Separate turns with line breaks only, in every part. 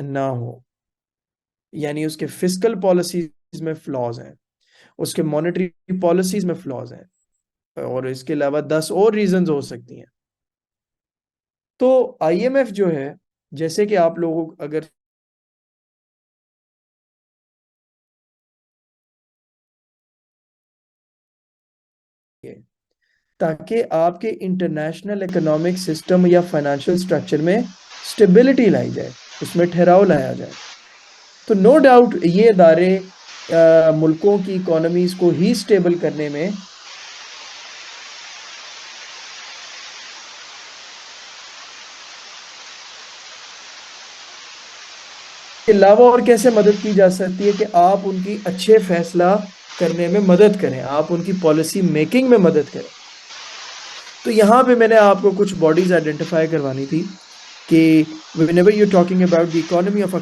ना हो, यानी उसके फिस्कल पॉलिसीज में फ्लॉज हैं, उसके मॉनेटरी पॉलिसीज में फ्लॉज हैं, और इसके अलावा 10 और रीजंस हो सकती हैं। तो आईएमएफ जो है, जैसे कि आप लोगों अगर ताकि आपके इंटरनेशनल इकोनॉमिक सिस्टम या फाइनेंशियल स्ट्रक्चर में स्टेबिलिटी लाई जाए, उसमें ठहराव लाया जाए। तो नो डाउट ये इदारे मुल्कों की इकोनॉमीज को ही स्टेबल करने में के अलावा और कैसे मदद की जा सकती है कि आप उनकी अच्छे फैसला करने में मदद करें, आप उनकी पॉलिसी मेकिंग में मदद करें। तो यहाँ पे मैंने आपको कुछ बॉडीज आइडेंटिफाई करवानी थी कि whenever you're talking about the economy of a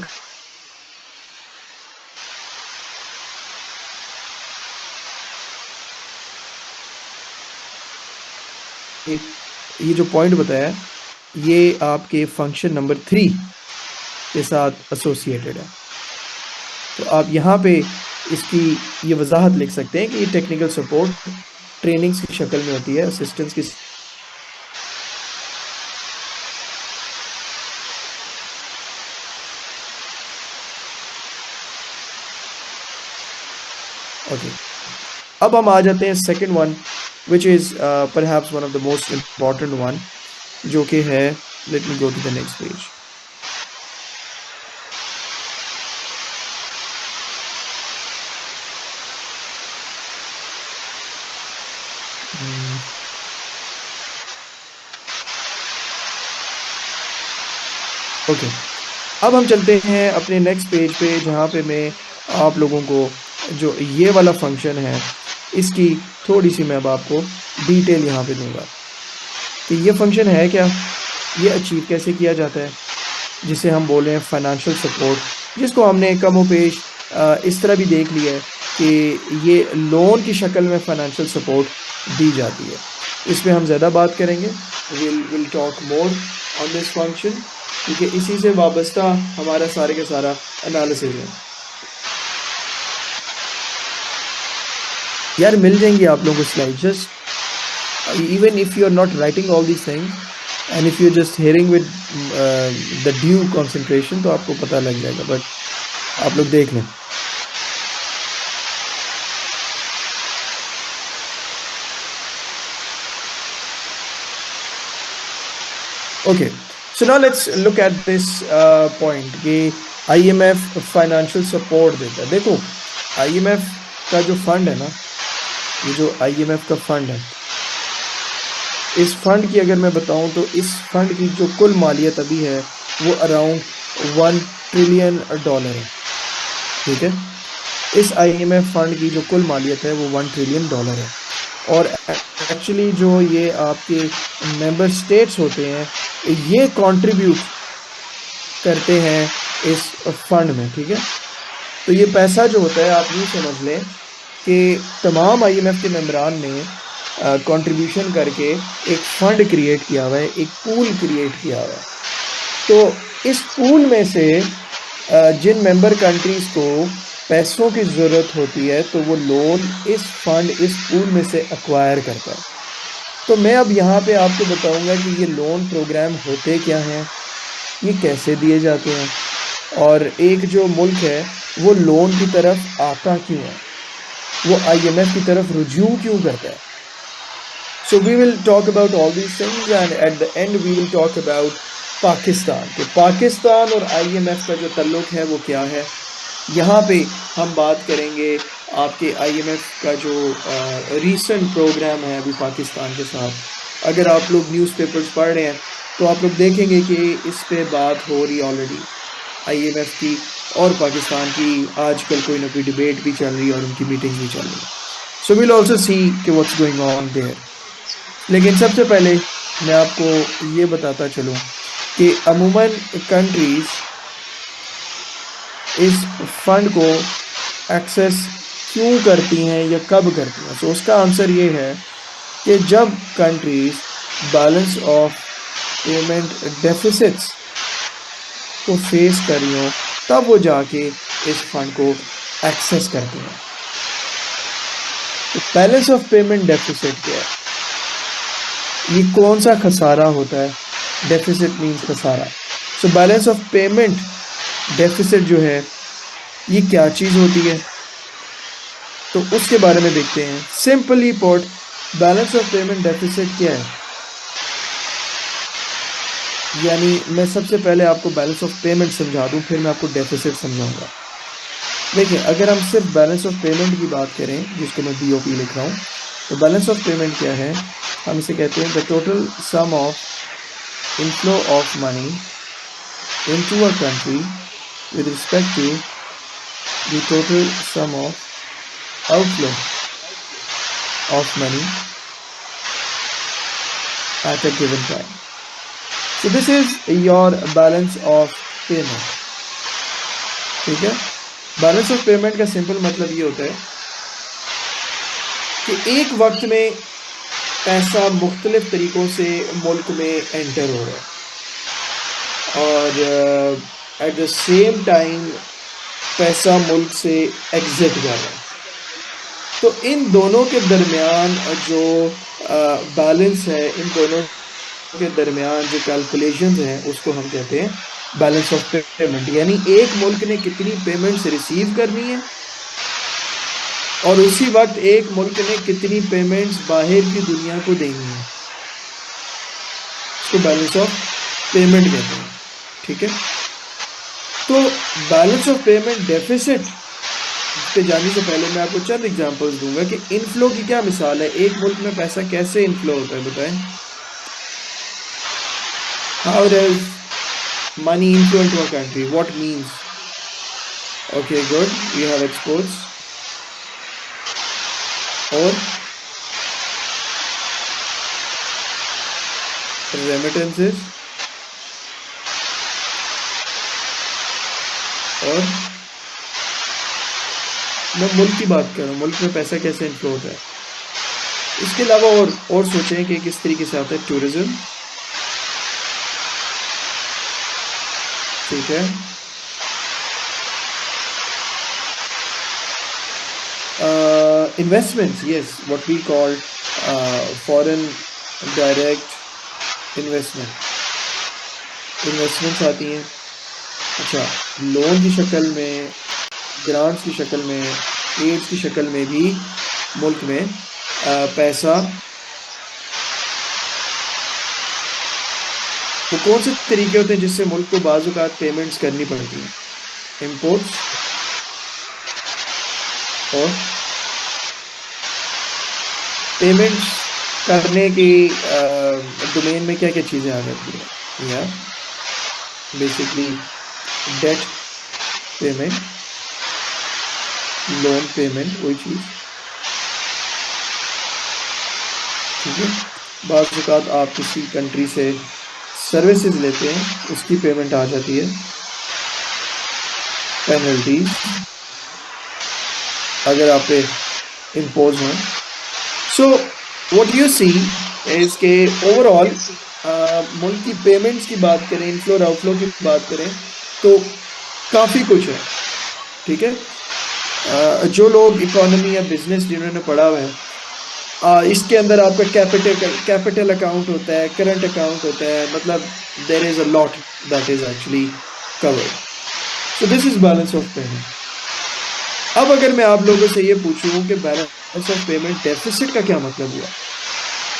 ये जो पॉइंट बताया है, ये आपके फंक्शन नंबर 3 के साथ एसोसिएटेड है। तो आप यहाँ पे इसकी ये वजाहत लिख सकते हैं कि ये टेक्निकल सपोर्ट ट्रेनिंग्स की शक्ल में होती है, असिस्टेंस की। ओके, अब हम आ जाते हैं second one, which is perhaps one of the most important one, जो कि है, let me go to the next page. Okay, अब हम चलते हैं अपने नेक्स्ट पेज पे, जहाँ पे मैं आप लोगों को जो ये वाला फंक्शन है, इसकी थोड़ी सी मैं अब आपको डिटेल यहाँ पे दूंगा कि ये फंक्शन है क्या, ये अचीव कैसे किया जाता है, जिसे हम बोले हैं फाइनेंशियल सपोर्ट, जिसको हमने कमो पेश इस तरह भी देख लिया है कि ये लोन की शक्ल में फाइनेंशियल सपोर्ट दी जाती है। इस पे हम ज़्यादा बात करेंगे, will talk more on this function, क्योंकि इसी से वाबस्ता हमारा सारे का सारा एनालिसिस है। यार मिल जाएंगी आप लोगों को slide, just even if you are not writing all these things and if you just hearing with the due concentration, तो आपको पता लग जाएगा, बट आप लोग देख लें। Okay, so now let's look at this point कि आईएमएफ फाइनेंशियल सपोर्ट देता है। देखो, आईएमएफ का जो फंड है ना, ये जो आईएमएफ का फंड है, इस फंड की अगर मैं बताऊं तो इस फंड की जो कुल मालियत अभी है वो अराउंड 1 ट्रिलियन डॉलर है। ठीक है, इस आईएमएफ फंड की जो कुल मालियत है वो 1 ट्रिलियन डॉलर है। और एक्चुअली जो ये आपके मेंबर स्टेट्स होते हैं, ये कंट्रीब्यूट करते हैं इस फंड में। ठीक है, तो ये पैसा जो होता है, आप यूँ समझ लें कि तमाम आईएमएफ के मेंबरान ने कंट्रीब्यूशन करके एक फंड क्रिएट किया हुआ है, एक पूल क्रिएट किया हुआ है। तो इस पूल में से जिन मेंबर कंट्रीज को पैसों की ज़रूरत होती है, तो वो लोन इस फंड, इस पूल में से एक्वायर करता है। तो मैं अब यहाँ पे आपको बताऊंगा कि ये लोन प्रोग्राम होते क्या हैं, ये कैसे दिए जाते हैं, और एक जो मुल्क है वो लोन की तरफ आता क्यों है, वो आईएमएफ की तरफ रुजू क्यों करता है। So we will talk about all these things and at the end we will talk about Pakistan, कि पाकिस्तान और आईएमएफ का जो ताल्लुक है वो क्या है। यहाँ पे हम बात करेंगे आपके आईएमएफ का जो रीसेंट प्रोग्राम है अभी पाकिस्तान के साथ। अगर आप लोग न्यूज़पेपर्स पढ़ रहे हैं तो आप लोग देखेंगे कि इस पे बात हो रही ऑलरेडी, आईएमएफ की और पाकिस्तान की आजकल कोई ना कोई डिबेट भी चल रही है और उनकी मीटिंग्स भी चल रही है। सो विल ऑल्सो सी कि व्हाट्स गोइंग ऑन देयर। लेकिन सबसे पहले मैं आपको ये बताता चलूँ कि अमूमन कंट्रीज इस फंड को एक्सेस क्यों करती हैं या कब करती हैं। तो उसका आंसर ये है कि जब countries balance of payment deficits को फेस कर रही हो, तब वो जाके इस फंड को एक्सेस करते हैं। तो बैलेंस ऑफ पेमेंट डेफिसिट क्या है? ये कौन सा खसारा होता है? डेफिसिट मींस खसारा। So balance of payment deficit जो है, ये क्या चीज होती है? तो उसके बारे में देखते हैं। Simply put, balance of payment deficit क्या है? यानी मैं सबसे पहले आपको बैलेंस ऑफ पेमेंट समझा दूं, फिर मैं आपको डेफिसिट समझाऊंगा। देखिए, अगर हम सिर्फ बैलेंस ऑफ पेमेंट की बात करें, जिसको मैं बीओपी लिख रहा हूं, तो बैलेंस ऑफ पेमेंट क्या है? हम इसे कहते हैं the total sum of inflow of money into a country with respect to the total sum of outflow of money at a given time. So this is your balance of payment. ठीक है? Balance of payment का simple मतलब ये होता है कि एक वक्त में पैसा मुख्तलिफ तरीकों से मुल्क में एंटर हो रहा है और एट द सेम टाइम पैसा मुल्क से एग्जिट कर रहा है। तो इन दोनों के दरमियान जो बैलेंस है, इन दोनों के दरमियान जो कैलकुलेशन हैं, उसको हम कहते हैं बैलेंस ऑफ पेमेंट। यानी एक मुल्क ने कितनी पेमेंट्स रिसीव करनी है और उसी वक्त एक मुल्क ने कितनी पेमेंट्स बाहर की दुनिया को देनी है, इसको बैलेंस ऑफ पेमेंट कहते हैं। ठीक है? तो बैलेंस ऑफ पेमेंट डेफिसिट पे जाने से पहले मैं आपको चंद एग्जांपल्स दूंगा कि इनफ्लो की क्या मिसाल है। एक मुल्क में पैसा कैसे इनफ्लो होता है, बताएं। How does money inflow into a country? What means? Okay, good, we have exports और रेमिटेंसेस और मैं मुल्क की बात कर रहा हूँ, मुल्क में पैसा कैसे इनफ्लो होता है। इसके अलावा और सोचें कि किस तरीके से आता है टूरिज्म। ठीक है? Investments, yes, what we call foreign direct investments आती हैं। अच्छा, लोन की शक्ल में, ग्रांट्स की शक्ल में, एड्स की शक्ल में भी मुल्क में पैसा, तो कौन से तरीके होते हैं जिससे मुल्क को बाज़ औक़ात पेमेंट्स करनी पड़ती हैं? इम्पोर्ट्स और पेमेंट्स करने की डोमेन में क्या क्या चीज़ें आ जाती हैं? या basically debt payment, loan payment, वही चीज़। ठीक है? बाज़ औक़ात आप किसी कंट्री से सर्विसेज लेते हैं, उसकी पेमेंट आ जाती है। पेनल्टीज अगर आप पे इम्पोज हों। So what you see is के ओवरऑल मुल्क की पेमेंट्स की बात करें, इनफ्लो और आउटफ्लो की बात करें, तो काफ़ी कुछ है। ठीक है? जो लोग इकोनॉमी या बिजनेस जिन्होंने पढ़ा हुआ है, इसके अंदर आपका कैपिटल अकाउंट होता है, करंट अकाउंट होता है, मतलब there is a lot that is actually covered. So this is balance of payment. अब अगर मैं आप लोगों से ये पूछूं कि बैलेंस ऑफ पेमेंट डेफिसिट का क्या मतलब हुआ?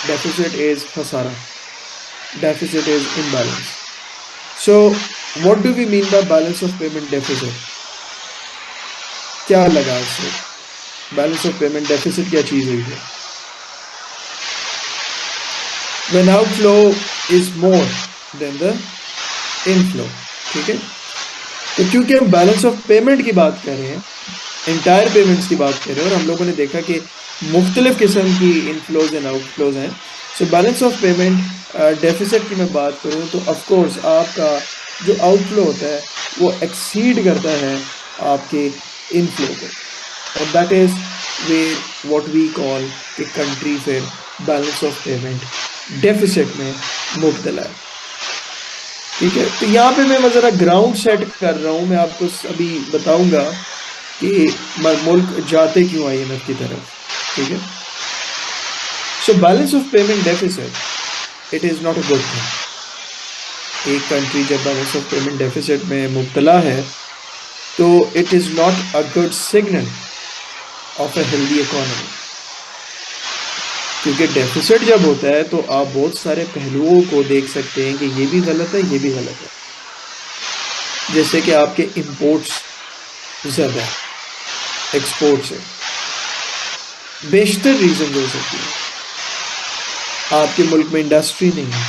डेफिसिट इज खसारा, deficit is imbalance. So what do we mean by balance of payment deficit? क्या लगा इससे? बैलेंस ऑफ पेमेंट डेफिसिट क्या चीज हुई है? When outflow is more than the inflow। ठीक है? तो क्योंकि हम बैलेंस ऑफ पेमेंट की बात कर रहे हैं, इंटायर पेमेंट्स की बात कर रहे हैं, और हम लोगों ने देखा कि मुख्तलिफ किस्म की इनफ्लोज एंड आउटफ्लोज हैं। सो बैलेंस ऑफ पेमेंट डेफिसिट की मैं बात करूं तो ऑफकोर्स आपका जो आउटफ्लो होता है वो एक्सीड करता है आपके इनफ्लो को, और that is way what we call कि कंट्री फिर बैलेंस ऑफ पेमेंट डेफिसिट में मुब्तला है। ठीक है, तो यहाँ पे मैं ज़रा ग्राउंड सेट कर रहा हूँ, मैं आपको अभी बताऊंगा कि मुल्क जाते क्यों आईएमएफ की तरफ। ठीक है, सो balance of payment deficit it is not a good thing. एक कंट्री जब बैलेंस ऑफ पेमेंट डेफिसिट में मुब्तला है तो it is not a good signal of a healthy economy. क्योंकि डेफिसिट जब होता है तो आप बहुत सारे पहलुओं को देख सकते हैं कि ये भी गलत है, ये भी गलत है। जैसे कि आपके इंपोर्ट्स ज़्यादा है एक्सपोर्ट से, बेशतर रीज़न हो सकती है। आपके मुल्क में इंडस्ट्री नहीं है,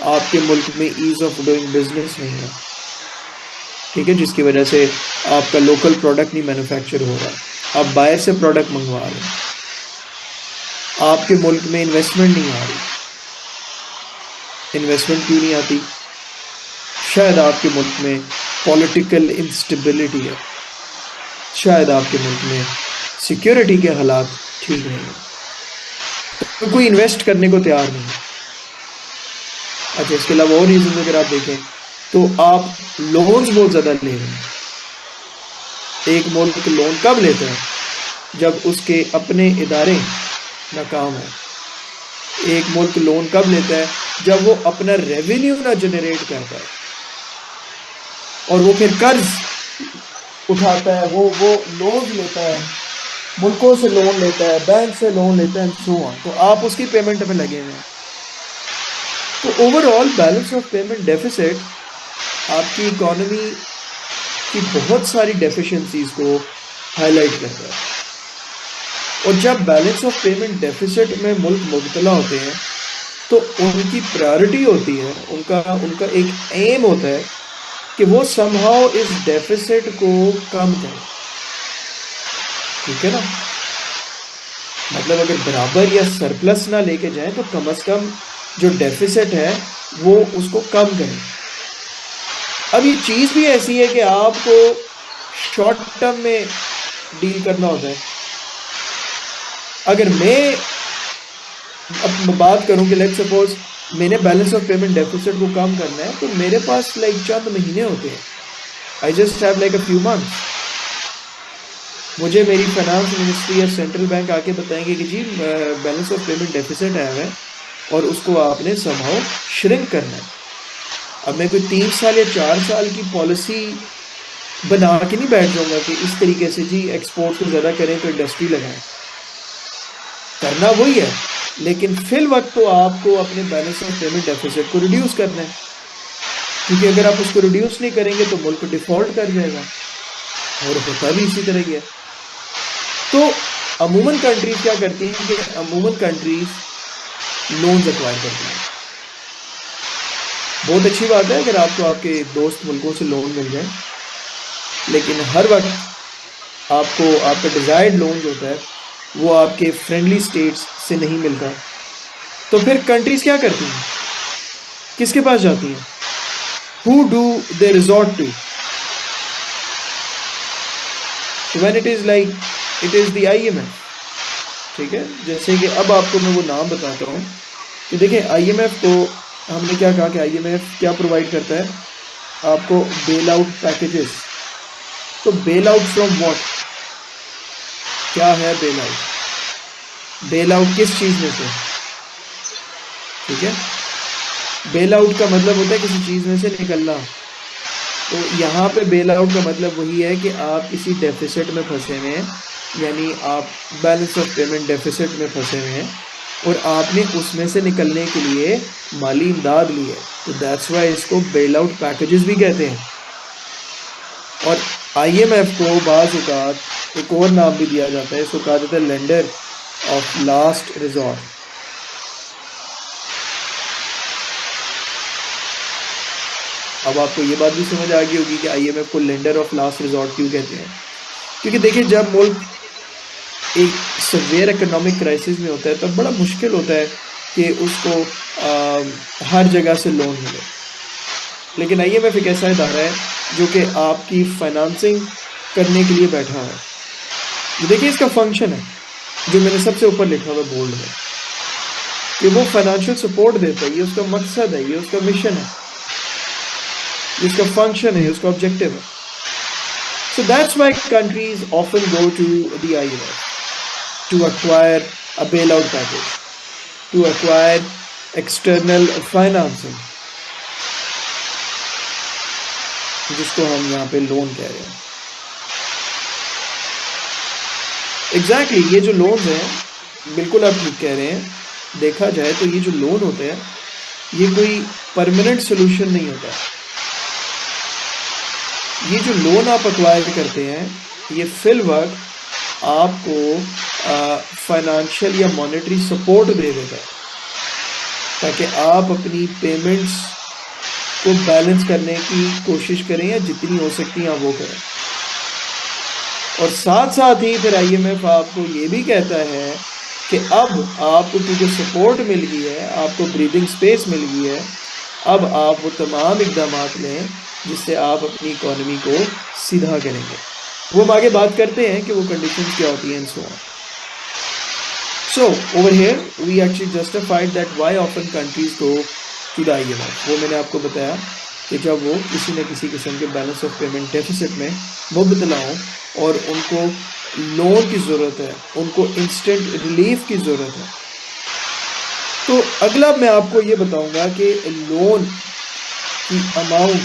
आपके मुल्क में ईज ऑफ डूइंग बिजनेस नहीं है। ठीक है, जिसकी वजह से आपका लोकल प्रोडक्ट नहीं मैन्युफैक्चर हो रहा, आप बाहर से प्रोडक्ट मंगवा रहे हैं। आपके मुल्क में इन्वेस्टमेंट नहीं आ रही। इन्वेस्टमेंट क्यों नहीं आती? शायद आपके मुल्क में पॉलिटिकल इंस्टेबिलिटी है, शायद आपके मुल्क में सिक्योरिटी के हालात ठीक नहीं है, तो कोई इन्वेस्ट करने को तैयार नहीं है। अच्छा, इसके अलावा और रीजन अगर आप देखें तो आप लोन्स बहुत ज़्यादा ले रहे हैं। एक मुल्क लोन कब लेता है? जब उसके अपने इदारे नाकाम है। एक मुल्क लोन कब लेता है? जब वो अपना रेवेन्यू ना जनरेट करता है और वो फिर कर्ज उठाता है, वो लोन लेता है, मुल्कों से लोन लेता है, बैंक से लोन लेता है, सो ऑन। तो आप उसकी पेमेंट में लगे हुए हैं। तो overall balance of payment deficit आपकी इकोनॉमी की बहुत सारी डेफिशिएंसीज को हाईलाइट करता है। और जब बैलेंस ऑफ पेमेंट डेफिसिट में मुल्क मुब्तला होते हैं तो उनकी प्रायोरिटी होती है, उनका उनका एक एम होता है कि वो समहाउ इस डेफिसिट को कम करें। ठीक है ना, मतलब अगर बराबर या सरप्लस ना लेके जाएं तो कम से कम जो डेफिसिट है वो उसको कम करें। अब ये चीज़ भी ऐसी है कि आपको शॉर्ट टर्म में डील करना होता है। अगर मैं अब बात करूं कि लेट्स सपोज मैंने बैलेंस ऑफ पेमेंट डेफिसिट को कम करना है, तो मेरे पास लाइक चंद महीने होते हैं। I just have like a few months. मुझे मेरी फाइनेंस मिनिस्ट्री या सेंट्रल बैंक आके बताएंगे कि जी बैलेंस ऑफ पेमेंट डेफिसिट है और उसको आपने समहाउ श्रिंक करना है। अब मैं कोई 3 साल या 4 साल की पॉलिसी बना के नहीं बैठ जाऊंगा कि इस तरीके से जी एक्सपोर्ट को ज़्यादा करें तो इंडस्ट्री लगाएं। करना वही है, लेकिन फिल वक्त तो आपको अपने बैलेंस ऑफ पेमेंट डेफिसिट को रिड्यूस करना है। क्योंकि अगर आप उसको रिड्यूस नहीं करेंगे तो मुल्क डिफॉल्ट कर जाएगा, और होता भी इसी तरह ही है। तो अमूमन कंट्रीज क्या करती हैं कि अमूमन कंट्रीज लोन्स एक्वायर करती हैं। बहुत अच्छी बात है अगर आपको आपके दोस्त मुल्कों से लोन मिल जाए, लेकिन हर वक्त आपको आपका डिज़ायर्ड लोन जो होता है वो आपके फ्रेंडली स्टेट्स से नहीं मिलता। तो फिर कंट्रीज क्या करती हैं? किसके पास जाती हैं? Who do they resort to? When it is like it is the IMF. ठीक है, जैसे कि अब आपको मैं वो नाम बताता हूँ कि देखिए आईएमएफ को हमने क्या कहा कि आईएमएफ क्या प्रोवाइड करता है आपको? Bail out packages. तो बेल आउट फ्रॉम व्हाट? क्या है बेल आउट? बेल आउट किस चीज़ में से? ठीक है, बेल आउट का मतलब होता है किसी चीज़ में से निकलना। तो यहाँ पे बेल आउट का मतलब वही है कि आप किसी डेफिसिट में फंसे हुए हैं, यानी आप बैलेंस ऑफ पेमेंट डेफिसिट में फंसे हुए हैं और आपने उसमें से निकलने के लिए माली इमदाद ली है। तो दैट्स वाई इसको बेल आउट पैकेजेस भी कहते हैं। और आईएमएफ को बाज़ औक़ात एक और नाम भी दिया जाता है, इसको कहा जाता है लेंडर ऑफ लास्ट रिजॉर्ट। अब आपको ये बात भी समझ आ गई होगी कि आईएमएफ को लेंडर ऑफ लास्ट रिजॉर्ट क्यों कहते हैं। क्योंकि देखिए जब मुल्क एक सीवियर इकोनॉमिक क्राइसिस में होता है तब बड़ा मुश्किल होता है कि उसको हर जगह से लोन मिले। लेकिन आईएमएफ एक ऐसा इदारा है जो कि आपकी फाइनेंसिंग करने के लिए बैठा है। ये देखिए इसका फंक्शन है जो मैंने सबसे ऊपर लिखा हुआ बोल्ड में, कि वो फाइनेंशियल सपोर्ट देता है। ये उसका मकसद है, ये उसका मिशन है। उसका फंक्शन है, उसका ऑब्जेक्टिव है. So that's why countries often go to the IMF to acquire a bailout package, to acquire external financing, जिसको हम यहाँ पे लोन कह रहे हैं. एग्जैक्टली ये जो लोन्स हैं, बिल्कुल आप ठीक कह रहे हैं. देखा जाए तो ये जो लोन होते हैं, ये कोई परमानेंट सोल्यूशन नहीं होता. ये जो लोन आप अक्वायर करते हैं, ये फिल वक्त आपको फाइनेंशियल या मॉनेटरी सपोर्ट दे देता है, ताकि आप अपनी पेमेंट्स को बैलेंस करने की कोशिश करें, या जितनी हो सकती है आप वो करें. और साथ साथ ही फिर IMF आपको ये भी कहता है कि अब आपको क्योंकि सपोर्ट मिल गई है, आपको ब्रीदिंग स्पेस मिल गई है, अब आप वो तमाम इकदाम लें जिससे आप अपनी इकोनॉमी को सीधा करेंगे. वो हम आगे बात करते हैं कि वो कंडीशंस क्या होती हैं. So over here we actually justified that why often countries go to the IMF. वो मैंने आपको बताया कि जब वो किसी न किसी किस्म के बैलेंस ऑफ पेमेंट डेफिसिट में मुबतला हों और उनको लोन की ज़रूरत है, उनको इंस्टेंट रिलीफ की ज़रूरत है. तो अगला मैं आपको ये बताऊंगा कि लोन की अमाउंट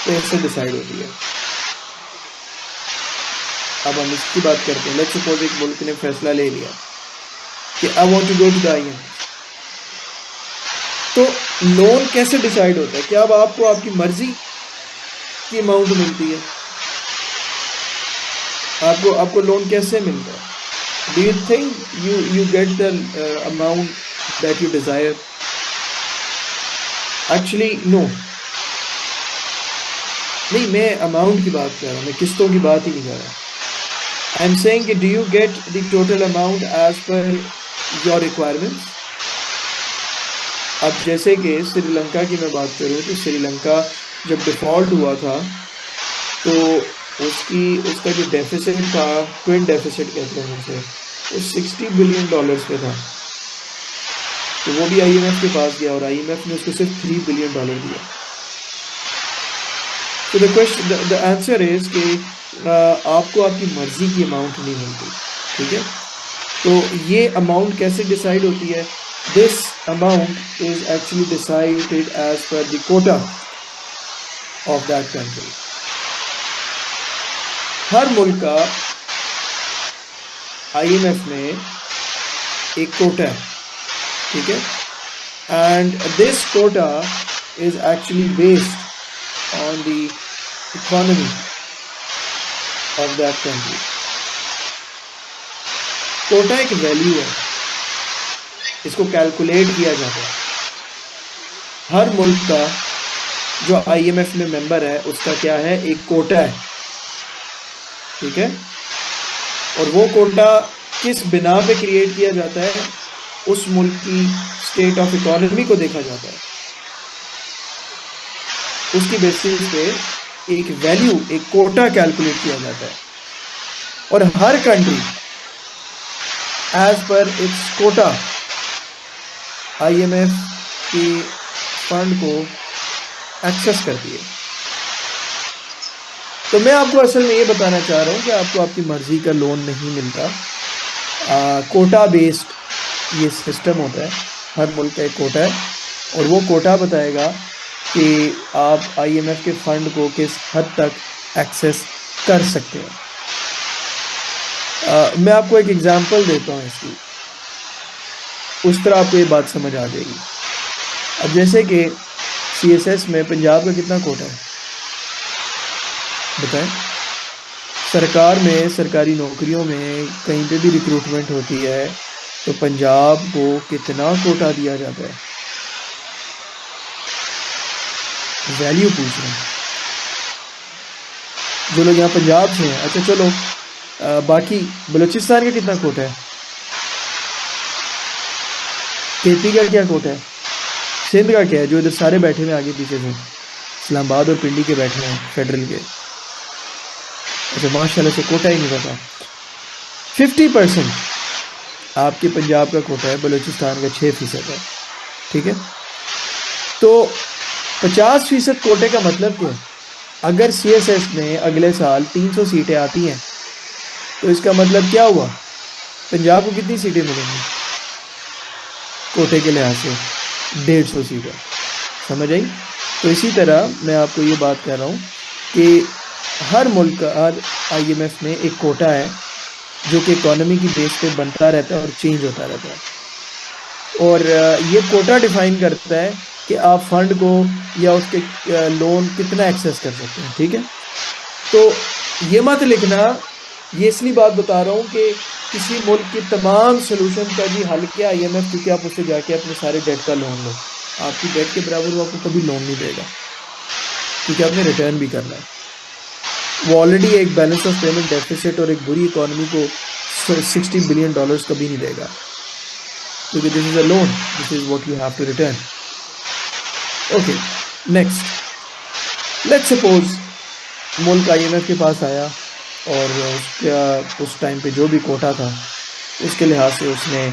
कैसे डिसाइड होती है. अब हम इसकी बात करते हैं. लेट्स सपोज एक मुल्क ने फैसला ले लिया कि I want to go to the IMF. तो लोन कैसे डिसाइड होता है? क्या अब आपको आपकी मर्जी की अमाउंट मिलती है? आपको लोन कैसे मिलता है? Do you think you get the amount that you desire? Actually no. नहीं, मैं अमाउंट की बात कर रहा हूँ, मैं किस्तों की बात ही नहीं कर रहा. I am saying do you get the total amount as per your requirements. अब जैसे कि श्रीलंका की मैं बात करूँ तो श्रीलंका जब डिफ़ॉल्ट हुआ था तो उसका जो डेफिसिट था, ट्विन डेफिसिट कहते हैं उसे, वो $60 बिलियन पे था. तो वो भी IMF के पास गया और IMF ने उसको सिर्फ $3 बिलियन दिया. तो द आंसर इज कि आपको आपकी मर्जी की अमाउंट नहीं मिलती. ठीक है, तो ये अमाउंट कैसे डिसाइड होती है? This amount is actually decided as per the quota of that country. हर मुल्क का IMF में एक कोटा है. ठीक है, and this quota is actually based on the economy of that country. Kota एक वैल्यू है, इसको कैलकुलेट किया जाता है. हर मुल्क का जो IMF में मेंबर है उसका क्या है? एक कोटा है. ठीक है, और वो कोटा किस बिना पे क्रिएट किया जाता है? उस मुल्क की स्टेट ऑफ इकोनॉमी को देखा जाता है, उसकी बेसिस पे एक वैल्यू, एक कोटा कैलकुलेट किया जाता है. और हर country as per its quota IMF के फंड को एक्सेस करती है. तो मैं आपको असल में ये बताना चाह रहा हूँ कि आपको आपकी मर्ज़ी का लोन नहीं मिलता. कोटा बेस्ड ये सिस्टम होता है. हर मुल्क का एक कोटा है और वो कोटा बताएगा कि आप IMF के फंड को किस हद तक एक्सेस कर सकते हैं. मैं आपको एक एग्जांपल देता हूँ इसकी, उस तरह आपको ये बात समझ आ जाएगी. अब जैसे कि CSS में पंजाब का कितना कोटा है बताएं? सरकार में, सरकारी नौकरियों में कहीं पे भी रिक्रूटमेंट होती है तो पंजाब को कितना कोटा दिया जाता है? वैल्यू पूछ रहे हैं जो लोग यहाँ पंजाब से हैं. अच्छा चलो, बाकी बलूचिस्तान का कितना कोटा है? KP का क्या कोटा है? सिंध का क्या है? जो इधर सारे बैठे हुए आगे पीछे से, इस्लामाबाद और पिंडी के बैठे हैं फेडरल के. अच्छा, माशाल्लाह से कोटा ही नहीं पता. 50% आपके पंजाब का कोटा है, बलूचिस्तान का 6% है. ठीक है, तो 50% कोटे का मतलब क्या है? अगर CSS में अगले साल 300 सीटें आती हैं तो इसका मतलब क्या हुआ? पंजाब को कितनी सीटें मिलेंगी कोटे के लिहाज से? 150 सीटें। समझ आई? तो इसी तरह मैं आपको ये बात कह रहा हूँ कि हर मुल्क का, हर IMF में एक कोटा है जो कि इकोनॉमी की बेस पे बनता रहता है और चेंज होता रहता है। और ये कोटा डिफाइन करता है कि आप फंड को या उसके लोन कितना एक्सेस कर सकते हैं। ठीक है? तो ये मत लिखना, ये इसलिए बात बता रहा हूँ कि किसी मुल्क की तमाम सोल्यूशन का जी हल क्या IMF, क्योंकि आप उससे जाके अपने सारे डेट का लोन लो, आपकी डेट के बराबर वो आपको कभी लोन नहीं देगा, क्योंकि आपने रिटर्न भी करना है। वो ऑलरेडी एक बैलेंस ऑफ पेमेंट डेफिसिट और एक बुरी इकोनॉमी को $60 बिलियन कभी नहीं देगा, क्योंकि this is a loan, this is what you have to return. Okay, next, let's suppose मुल्क IMF के पास आया और उसका उस टाइम पे जो भी कोटा था उसके लिहाज से उसने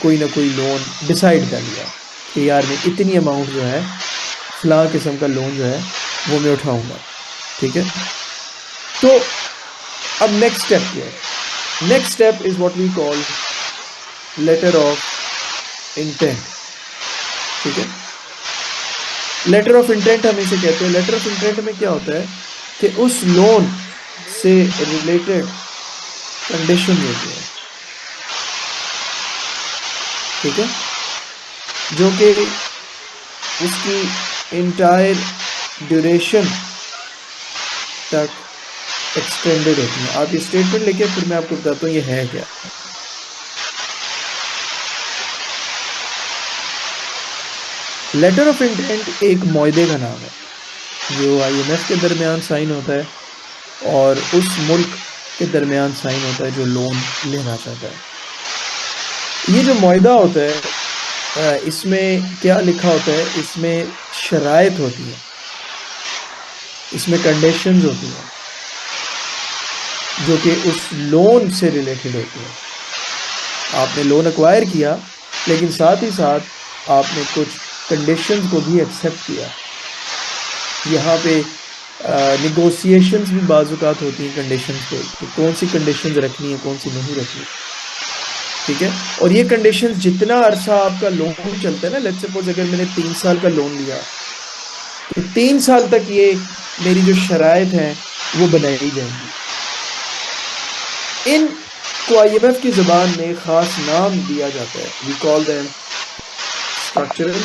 कोई ना कोई लोन डिसाइड कर लिया कि यार मैं इतनी अमाउंट जो है फलां किस्म का लोन जो है वो मैं उठाऊंगा। ठीक है? तो अब नेक्स्ट स्टेप क्या है? Next step is what we call letter of intent. ठीक है? लेटर ऑफ इंटेंट हम इसे कहते हैं। लेटर ऑफ इंटेंट में क्या होता है कि उस लोन से रिलेटेड कंडीशंस होती हैं। ठीक है? जो कि उसकी इंटायर ड्यूरेशन तक एक्सटेंडेड होती हैं। आप ये स्टेटमेंट लेके फिर मैं आपको बताता हूँ ये है क्या। लेटर ऑफ इंटेंट एक मुआहदे का नाम है जो IMF के दरमियान साइन होता है और उस मुल्क के दरमियान साइन होता है जो लोन लेना चाहता है। ये जो मुआहदा होता है इसमें क्या लिखा होता है? इसमें शराइत होती है, इसमें कंडीशंस होती हैं जो कि उस लोन से रिलेटेड होती हैं। आपने लोन एक्वायर किया लेकिन साथ ही साथ आपने कुछ कंडीशंस को भी एक्सेप्ट किया। यहाँ पे निगोशिएशंस भी बाजुकात होती हैं कंडीशंस पे कि कौन सी कंडीशंस रखनी है कौन सी नहीं रखनी। ठीक है? और ये कंडीशंस जितना अरसा आपका लोन चलता है ना, लेट्स सपोज अगर मैंने 3 साल का लोन लिया तो 3 साल तक ये मेरी जो शराइत हैं वो बनाई जाएंगी। इन को IMF की जुबान में खास नाम दिया जाता है। We call them structural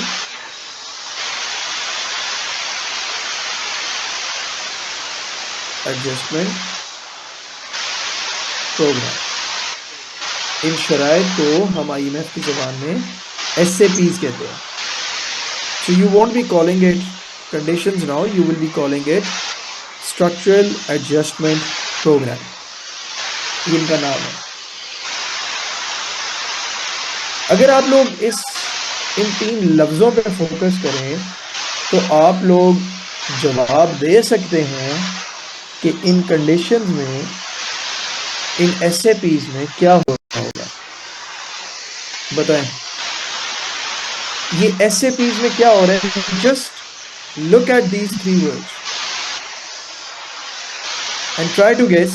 adjustment programme. इन शराइत को हम IMF की जुबान में SAPs कहते हैं। So you won't be calling it conditions now, you will be calling it structural adjustment program. ये इनका नाम है। अगर आप लोग इन 3 लफ्जों पे फोकस करें तो आप लोग जवाब दे सकते हैं कि इन कंडीशंस में, इन SAPs में क्या हो रहा होगा। बताएं ये SAPs में क्या हो रहा है? Just look at these 3 words and try to guess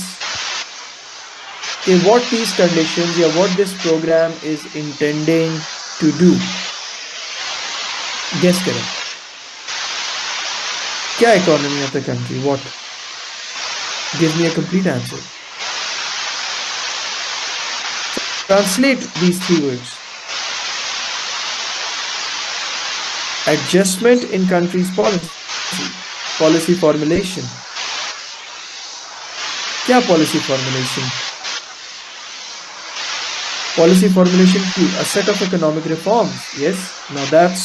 what these conditions या what this program is intending to do. Guess करें क्या economy of the country? What? Give me a complete answer. Translate these 3 words. Adjustment in country's policy. Policy formulation. क्या policy formulation? Policy formulation की a set of economic reforms. Yes, now that's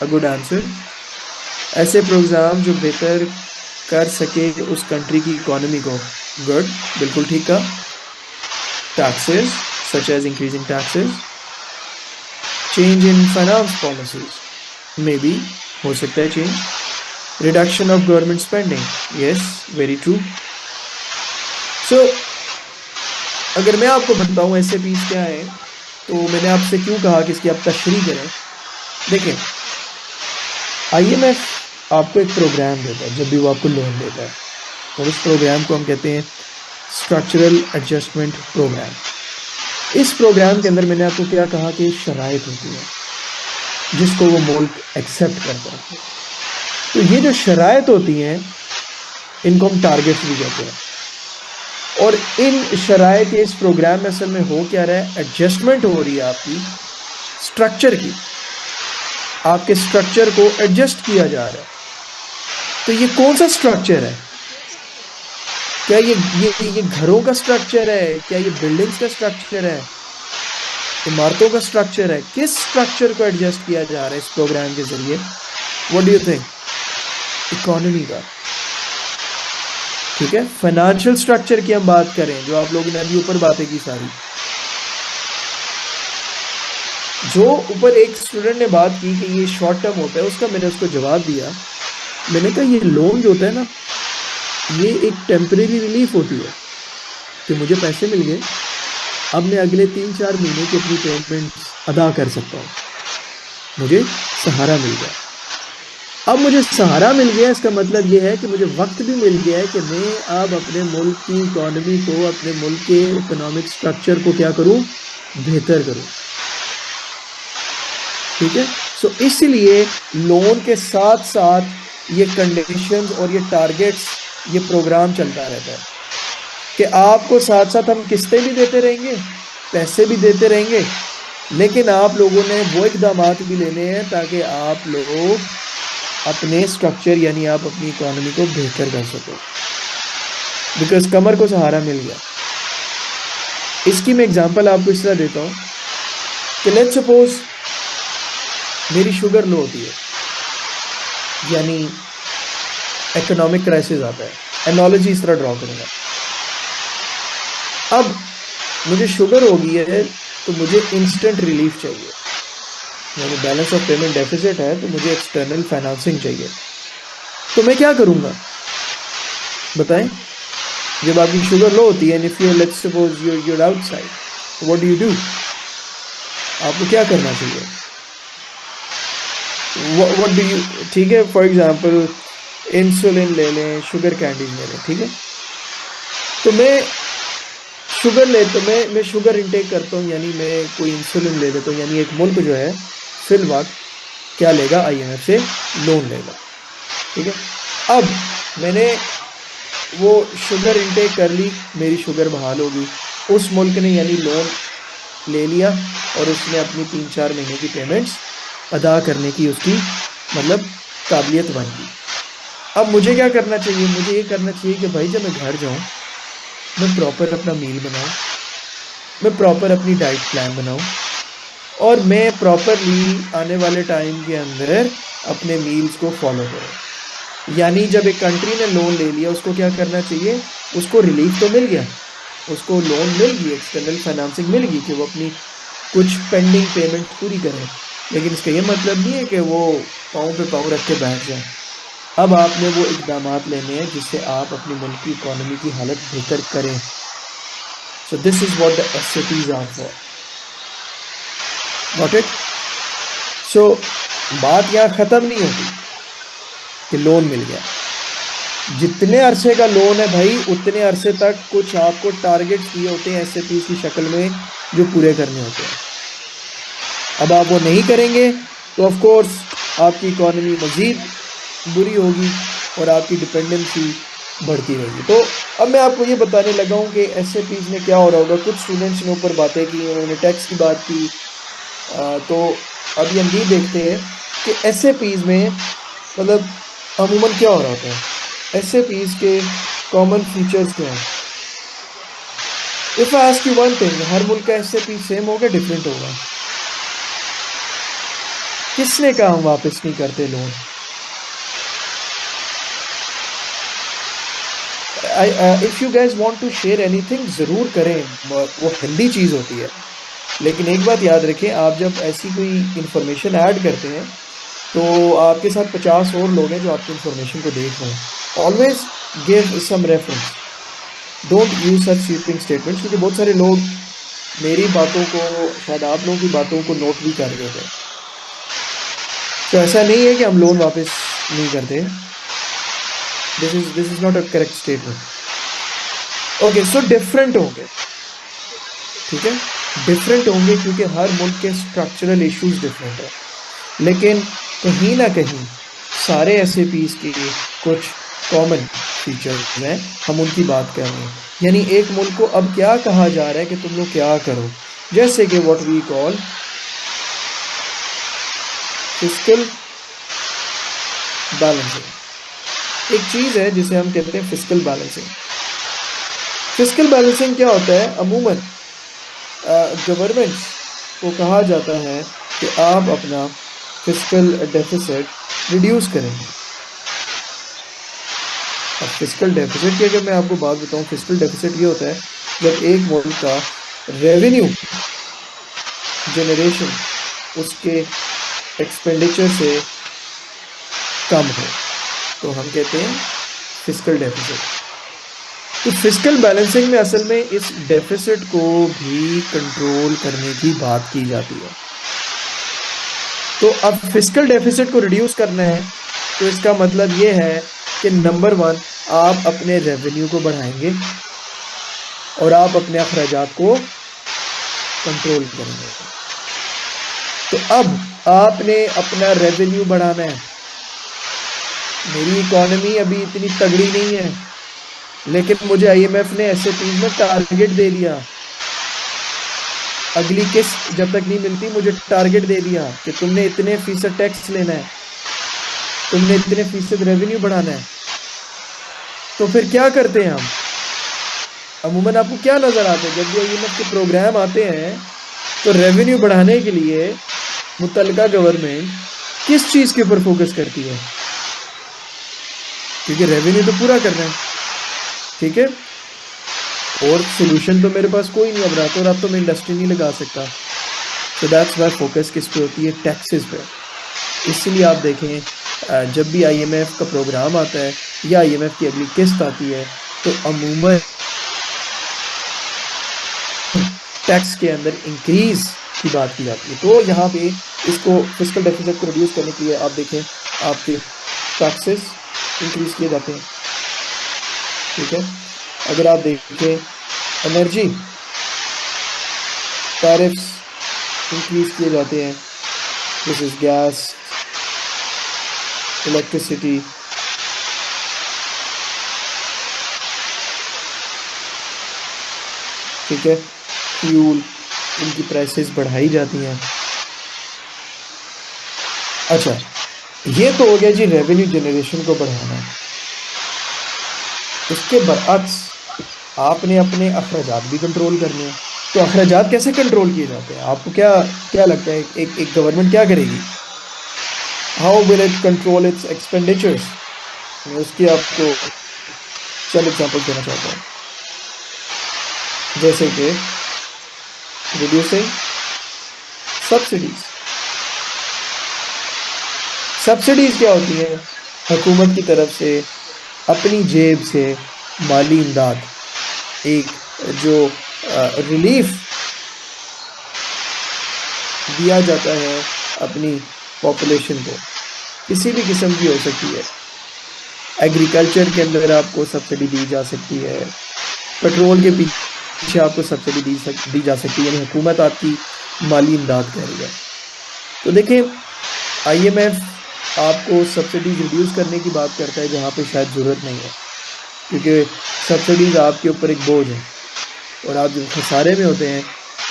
a good answer. ऐसे programme जो बेहतर कर सके उस country की economy को। गुड, बिल्कुल ठीक है। Taxes, such as increasing taxes. Change in finance policies. Maybe, हो सकता है change. Reduction of government spending. Yes, very true. So, अगर मैं आपको बताऊं SAPs क्या है, तो मैंने आपसे क्यों कहा कि इसकी आप तशरीह करें। देखें, IMF आपको एक प्रोग्राम देता है जब भी वो आपको लोन देता है, और उस प्रोग्राम को हम कहते हैं स्ट्रक्चरल एडजस्टमेंट प्रोग्राम। इस प्रोग्राम के अंदर मैंने आपको क्या कहा कि शराइत होती है जिसको वो मुल्क एक्सेप्ट करता है। तो ये जो शराइत होती हैं इनको हम टारगेट्स भी कहते हैं, और इन शराइत इस प्रोग्राम में असल में हो क्या रहा है, एडजस्टमेंट हो रही है आपकी स्ट्रक्चर की, आपके स्ट्रक्चर को एडजस्ट किया जा रहा है। तो ये कौन सा स्ट्रक्चर है? क्या ये घरों का स्ट्रक्चर है? क्या ये बिल्डिंग्स का स्ट्रक्चर है? इमारतों का स्ट्रक्चर है? किस स्ट्रक्चर को एडजस्ट किया जा रहा है इस प्रोग्राम के जरिए? What do you think? Economy का। ठीक है, फाइनेंशियल स्ट्रक्चर की हम बात करें, जो आप लोगों ने अभी ऊपर बातें की सारी, जो ऊपर एक स्टूडेंट ने बात की कि ये शॉर्ट टर्म होता है, उसका मैंने उसको जवाब दिया। मैंने कहा ये लोन जो होता है ना, ये एक टेम्परेरी रिलीफ होती है कि मुझे पैसे मिल गए, अब मैं अगले 3-4 महीने की अपनी पेमेंट्स अदा कर सकता हूँ, मुझे सहारा मिल गया। अब मुझे सहारा मिल गया, इसका मतलब ये है कि मुझे वक्त भी मिल गया है कि मैं अब अपने मुल्क की इकोनॉमी को, अपने मुल्क के इकोनॉमिक स्ट्रक्चर को क्या करूं, बेहतर करूं। ठीक है, सो इसलिए लोन के साथ साथ ये कंडीशंस और ये टारगेट्स, ये प्रोग्राम चलता रहता है कि आपको साथ साथ हम किस्तें भी देते रहेंगे, पैसे भी देते रहेंगे, लेकिन आप लोगों ने वो इकदामात भी लेने हैं ताकि आप लोग अपने स्ट्रक्चर यानी आप अपनी इकोनॉमी को बेहतर कर सको, बिकॉज कमर को सहारा मिल गया। इसकी मैं एग्जांपल आपको इस तरह देता हूँ कि लेट्स सपोज मेरी शुगर लो होती है, यानी इकोनॉमिक क्राइसिस आता है। एनोलॉजी इस तरह ड्रॉ करूंगा, अब मुझे शुगर हो गई है तो मुझे इंस्टेंट रिलीफ चाहिए, यानी बैलेंस ऑफ पेमेंट डेफिसिट है तो मुझे एक्सटर्नल फाइनेंसिंग चाहिए। तो मैं क्या करूंगा बताएं? जब आपकी शुगर लो होती है, if you let's suppose you're outside, what do you do? आपको क्या करना चाहिए? व्हाट डू यू, ठीक है, फॉर एग्जांपल इंसुलिन ले लें, शुगर कैंडीज ले लें, ठीक है। तो मैं शुगर ले, तो मैं शुगर इनटेक करता हूँ, यानी मैं कोई इंसुलिन ले लेता हूँ, यानी एक मुल्क जो है फिल वक्त क्या लेगा, IMF से लोन लेगा। ठीक है, अब मैंने वो शुगर इनटेक कर ली, मेरी शुगर बहाल होगी, उस मुल्क ने यानी लोन ले लिया और उसने अपनी 3-4 महीने की पेमेंट्स अदा करने की उसकी मतलब काबिलियत बन गई। अब मुझे क्या करना चाहिए? मुझे ये करना चाहिए कि भाई जब मैं घर जाऊं, मैं प्रॉपर अपना मील बनाऊं, मैं प्रॉपर अपनी डाइट प्लान बनाऊं, और मैं प्रॉपरली आने वाले टाइम के अंदर अपने मील्स को फॉलो करूं। यानी जब एक कंट्री ने लोन ले लिया, उसको क्या करना चाहिए? उसको रिलीफ तो मिल गया, उसको लोन मिल गई, एक्सटर्नल फाइनेंसिंग मिल गई कि वो अपनी कुछ पेंडिंग पेमेंट पूरी करें, लेकिन इसका ये मतलब नहीं है कि वो पाँव पे पाँव रख के बैठ जाए। अब आपने वो इकदामात लेने हैं जिससे आप अपनी मुल्क की इकोनॉमी की हालत बेहतर करें। So this is what the SAPs are for. Got it? So बात यहाँ ख़त्म नहीं होती कि लोन मिल गया, जितने अरसे का लोन है भाई, उतने अरसे तक कुछ आपको टारगेट्स दिए होते हैं SAPs की शक्ल में जो पूरे करने होते हैं। अब आप वो नहीं करेंगे तो ऑफ कोर्स आपकी इकोनॉमी मज़ीद बुरी होगी और आपकी डिपेंडेंसी बढ़ती रहेगी। तो अब मैं आपको ये बताने लगा हूँ कि SAPs में क्या हो रहा होगा। कुछ स्टूडेंट्स ने ऊपर बातें की, उन्होंने टैक्स की बात की, तो अभी हम ये देखते हैं कि SAPs में मतलब अमूमन क्या हो रहा होता है, SAPs के कॉमन फीचर्स क्या हैं। If I ask you one thing, हर मुल्क का SAP सेम होगा, डिफरेंट होगा? किसने कहा हम वापस नहीं करते loan? If you guess want to share anything जरूर करें, वो हेल्दी चीज होती है, लेकिन एक बात याद रखें, आप जब ऐसी कोई इंफॉर्मेशन ऐड करते हैं तो आपके साथ 50 और लोग हैं जो आपकी इंफॉर्मेशन को देख रहे हैं। Always give some reference, don't use such sweeping statements, क्योंकि बहुत सारे लोग मेरी बातों को, शायद आप लोगों की बातों को नोट भी कर रहे होते हैं। तो ऐसा नहीं है कि हम लोन वापस नहीं करते, this is not a correct statement. Okay, so different होंगे, ठीक है, डिफरेंट होंगे क्योंकि हर मुल्क के स्ट्रक्चरल इश्यूज डिफरेंट है, लेकिन कहीं ना कहीं सारे एसएपीज के कुछ कॉमन फीचर्स हैं, हम उनकी बात कर रहे हैं। यानी एक मुल्क को अब क्या कहा जा रहा है कि तुम लोग क्या करो, जैसे कि what we call fiscal balancing. एक चीज है जिसे हम कहते हैं फिस्कल बैलेंसिंग। फिस्कल बैलेंसिंग क्या होता है? अमूमन गवर्नमेंट्स को कहा जाता है कि आप अपना फिस्कल डेफिसिट रिड्यूस करेंगे। अब फिस्कल डेफिसिट की अगर मैं आपको बात बताऊं, फिस्कल डेफिसिट ये होता है जब एक मुल्क का रेवेन्यू जनरेशन उसके एक्सपेंडिचर से कम हो, तो हम कहते हैं फिस्कल डेफिसिट। तो फिस्कल बैलेंसिंग में असल में इस डेफिसिट को भी कंट्रोल करने की बात की जाती है। तो अब फिस्कल डेफिसिट को रिड्यूस करना है, तो इसका मतलब ये है कि नंबर वन, आप अपने रेवेन्यू को बढ़ाएंगे और आप अपने अखराजात को कंट्रोल करेंगे। तो अब आपने अपना रेवेन्यू बढ़ाना है। मेरी इकोनॉमी अभी इतनी तगड़ी नहीं है, लेकिन मुझे आईएमएफ ने एसएपीज में टारगेट दे दिया। अगली किस्त जब तक नहीं मिलती मुझे टारगेट दे दिया कि तुमने इतने फीसद टैक्स लेना है, तुमने इतने फीसद रेवेन्यू बढ़ाना है। तो फिर क्या करते हैं हम? अमूमन आपको क्या नजर आता है जब भी आईएमएफ के प्रोग्राम आते हैं, तो रेवेन्यू बढ़ाने के लिए मुतलका गवर्नमेंट किस चीज के ऊपर फोकस करती है? क्योंकि रेवेन्यू तो पूरा करना है, ठीक है। और सोल्यूशन तो मेरे पास कोई नहीं, अब रातों रात तो मैं इंडस्ट्री नहीं लगा सकता। सो दैट्स वाई फोकस किस पे होती है? टैक्सेस पे। इसलिए आप देखें जब भी आईएमएफ का प्रोग्राम आता है या आईएमएफ की अगली किस्त आती है, तो अमूमन टैक्स के अंदर इंक्रीज की बात की जाती है। तो यहाँ पे इसको फिस्कल डेफिसिट को रिड्यूस करने के लिए आप देखें, आपके टैक्सेस इंक्रीज किए जाते हैं, ठीक है। अगर आप देखें एनर्जी टैरिफ्स इंक्रीज किए जाते हैं, दिस इज गैस, इलेक्ट्रिसिटी, ठीक है, फ्यूल, इनकी प्राइसेस बढ़ाई जाती हैं। अच्छा, ये तो हो गया जी रेवेन्यू जनरेशन को बढ़ाना। इसके बरअक्स आपने अपने अखराजात भी कंट्रोल करने हैं। तो अखराजात कैसे कंट्रोल किए जाते हैं? आपको क्या क्या लगता है एक गवर्नमेंट क्या करेगी? How will it control it's expenditures? मैं उसकी आपको चंद एग्जांपल्स देना चाहता हूँ, जैसे कि रिड्यूसिंग सब्सिडीज। सब्सिडीज क्या होती है? हुकूमत की तरफ से अपनी जेब से माली इमदाद, एक जो रिलीफ दिया जाता है अपनी पॉपुलेशन को, किसी भी किस्म की हो सकती है। एग्रीकल्चर के अंदर आपको सब्सिडी दी जा सकती है, पेट्रोल के पीछे आपको सब्सिडी दी जा सकती है, यानी हुकूमत आपकी माली इमदाद कर रही है। तो देखें, आईएमएफ आपको सब्सिडीज रिड्यूस करने की बात करता है जहाँ पे शायद ज़रूरत नहीं है, क्योंकि सब्सिडीज आपके ऊपर एक बोझ है और आप जब खसारे में होते हैं,